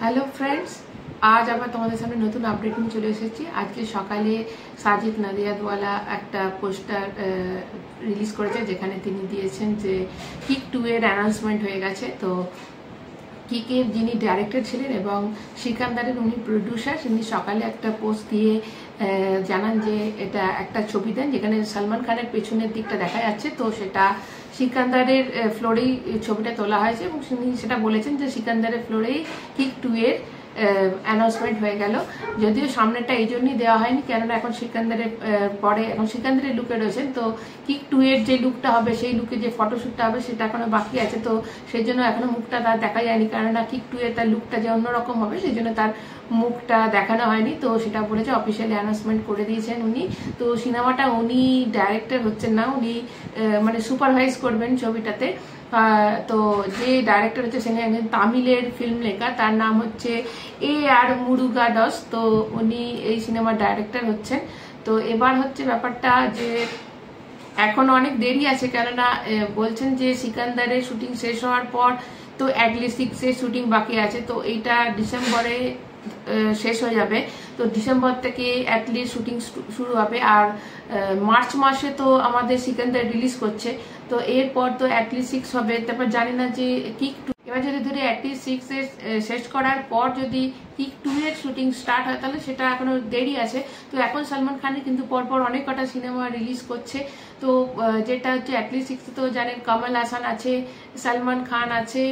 Hello friends, आज आबार तुम्हारे सामने नतून अपडेट निये चले एसेछि। आज के सकाले साजिद नादियादवाला एक पोस्टार रिलीज करेছে যেখানে তিনি দিয়েছেন যে কিক 2 এর অ্যানাউন্সমেন্ট হয়ে গেছে। তো কিকের যিনি ডাইরেক্টর ছিলেন এবং সিকান্দারের উনি প্রোডিউসার, তিনি সকালে একটা পোস্ট দিয়ে জানান যে এটা একটা ছবি দেন যেখানে সলমান খানের পেছনের দিকটা দেখা যাচ্ছে। তো সেটা সিকান্দারের ফ্লোরেই ছবিটা তোলা হয়েছে এবং তিনি সেটা বলেছেন যে সিকান্দারের ফ্লোরেই কিক 2 এর অ্যানাউন্সমেন্ট হয়ে গেল। যদিও সামনেটা এই জন্যই দেওয়া হয়নি, কেননা এখন সিকান্দারের পরে এখন সিকান্দারের লুকে রয়েছেন। তো কিক 2 এর যে লুকটা হবে, সেই লুকে যে ফটোশ্যুটটা হবে সেটা এখনো বাকি আছে। তো সেই জন্য এখনো মুখটা তার দেখা যায়নি, কেননা কিক 2 এর তার লুকটা যে অন্যরকম হবে সেই জন্য তার মুখটা দেখানো হয়নি। তো সেটা বলেছে, অফিসিয়ালি অ্যানাউন্সমেন্ট করে দিয়েছেন উনি। তো সিনেমাটা উনি ডাইরেক্টর হচ্ছেন না, উনি মানে সুপারভাইজ করবেন ছবিটাতে। তো যে ডাইরেক্টর হচ্ছে সেখানে একজন তামিলের ফিল্ম লেখা, তার নাম হচ্ছে AR মুরুগাডস। তো উনি এই সিনেমার ডাইরেক্টর হচ্ছেন। তো এবার হচ্ছে ব্যাপারটা যে এখনো অনেক দেরি আছে, কেননা বলছেন যে সিকান্দারের শুটিং শেষ হওয়ার পর তো অ্যাটলিস্ট 6 এর শুটিং বাকি আছে। তো এইটা ডিসেম্বরে শেষ হয়ে যাবে। তো ডিসেম্বর থেকে অ্যাটলিস্ট শুটিং শুরু হবে। আর মার্চ মাসে তো আমাদের সিকান্দার রিলিজ করছে। তো এরপর তো অ্যাটলিস্ট 6 হবে। তারপর জানি না যে কিক 2 এবার যদি ধরে অ্যাটলিস্ট 6 এর শেষ করার পর যদি কিক 2 এর শুটিং স্টার্ট হয় তাহলে সেটা এখনো দেরি আছে। তো এখন সলমান খানের কিন্তু পরপর অনেক কটা সিনেমা রিলিজ করছে। তো যেটা হচ্ছে অ্যাটলিস্ট 6 তো জানেন কমল হাসান আছে, সলমান খান আছে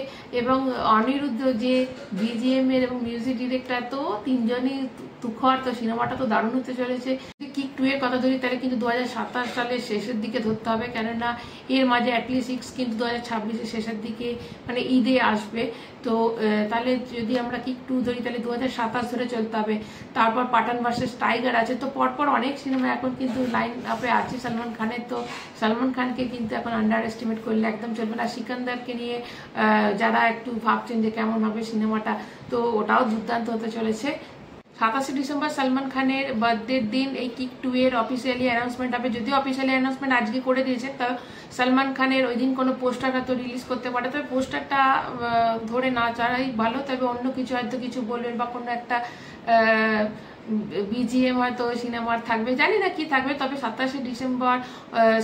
এবং অনিরুদ্ধ যে BGM এর এবং মিউজিক ডিরেক্টর, তো তিনজনই তুখর। তো সিনেমাটা তো দারুণ হতে চলেছে। কিক 2 এর কথা ধরি তাহলে কিন্তু 2027 সালের শেষের দিকে ধরতে হবে, কেননা এর মাঝে অ্যাটলিস্ট 6 কিন্তু 2026 এর শেষের দিকে মানে ঈদে আসবে। তো তাহলে যদি আমরা কিক 2 ধরি তাহলে 2027 ধরে চলতে হবে। তারপর পাঠান ভার্সেস টাইগার আছে। তো পরপর অনেক সিনেমা এখন কিন্তু লাইন আপে আছে সলমান খানের। তো সলমান খানকে কিন্তু এখন আন্ডার এস্টিমেট করলে একদম চলবে না। সিকান্দারকে নিয়ে যারা একটু ভাবছেন যে কেমন হবে সিনেমাটা, তো ওটাও দুর্দান্ত হতে চলেছে। 27 ডিসেম্বর সলমান খানের বার্থডের দিন এই কিক 2 এর অফিসিয়ালি অ্যানাউন্সমেন্ট হবে। যদিও অফিসিয়ালি অ্যানাউন্সমেন্ট আজকে করে দিয়েছে, তো সলমান খানের ওই দিন কোনো পোস্টার হয়তো রিলিজ করতে পারে। তবে পোস্টারটা ধরে না চাড়াই ভালো, তবে অন্য কিছু হয়তো কিছু বলবেন বা কোনো একটা BGM হয়তো সিনেমার থাকবে, জানি না কি থাকবে। তবে 27 ডিসেম্বর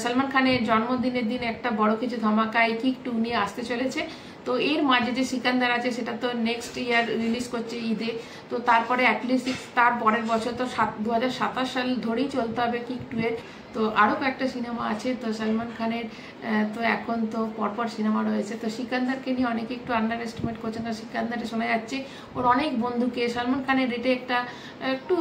সলমান খানের জন্মদিনের দিন একটা বড় কিছু ধামাকা এই কিক 2 নিয়ে আসতে চলেছে। তো এর মাঝে যে সিকান্দার আছে সেটা তো নেক্সট ইয়ার রিলিজ করছে ঈদে। তো তারপরে অ্যাটলিস্ট তার পরের বছর তো 2027 সাল ধরেই চলতে হবে কিক 2 এর। তো আরও কয়েকটা সিনেমা আছে। তো সলমান খানের তো এখন তো পরপর সিনেমা রয়েছে। তো সিকান্দারকে নিয়ে অনেকে একটু আন্ডার এস্টিমেট করছেন। না, সিকান্দারে শোনা যাচ্ছে ওর অনেক বন্ধুকে সলমান খানের রেটে একটু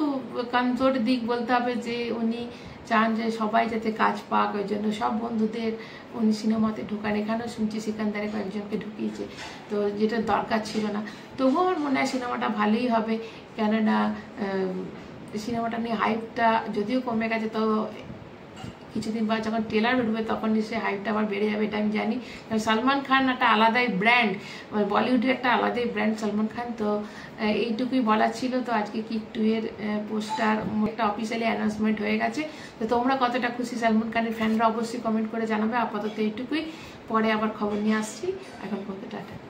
কমজোর দিক বলতে হবে যে উনি চান যে সবাই যাতে কাজ পাক, ওই জন্য সব বন্ধুদের উনি সিনেমাতে ঢুকান। এখানেও শুনছি সিকান্দারে কয়েকজনকে ঢুকিয়েছে, তো যেটা দরকার ছিল না। তবুও আমার মনে হয় সিনেমাটা ভালোই হবে, কেননা সিনেমাটা নিয়ে হাইপটা যদিও কমে গেছে, তো কিছুদিন বাদ যখন ট্রেলার উঠবে তখন নিশ্চয়ই হাইপটা আবার বেড়ে যাবে, এটা আমি জানি। সলমান খান একটা আলাদাই ব্র্যান্ড, বলিউডের একটা আলাদাই ব্র্যান্ড সলমান খান। তো এইটুকুই বলার ছিল। তো আজকে কিক 2 এর পোস্টার একটা অফিসিয়ালি অ্যানাউন্সমেন্ট হয়ে গেছে। তো তোমরা কতটা খুশি সলমান খানের ফ্যানরা অবশ্যই কমেন্ট করে জানাবে। আপাতত এইটুকুই, পরে আবার খবর নিয়ে আসছি। এখন কত টাটা।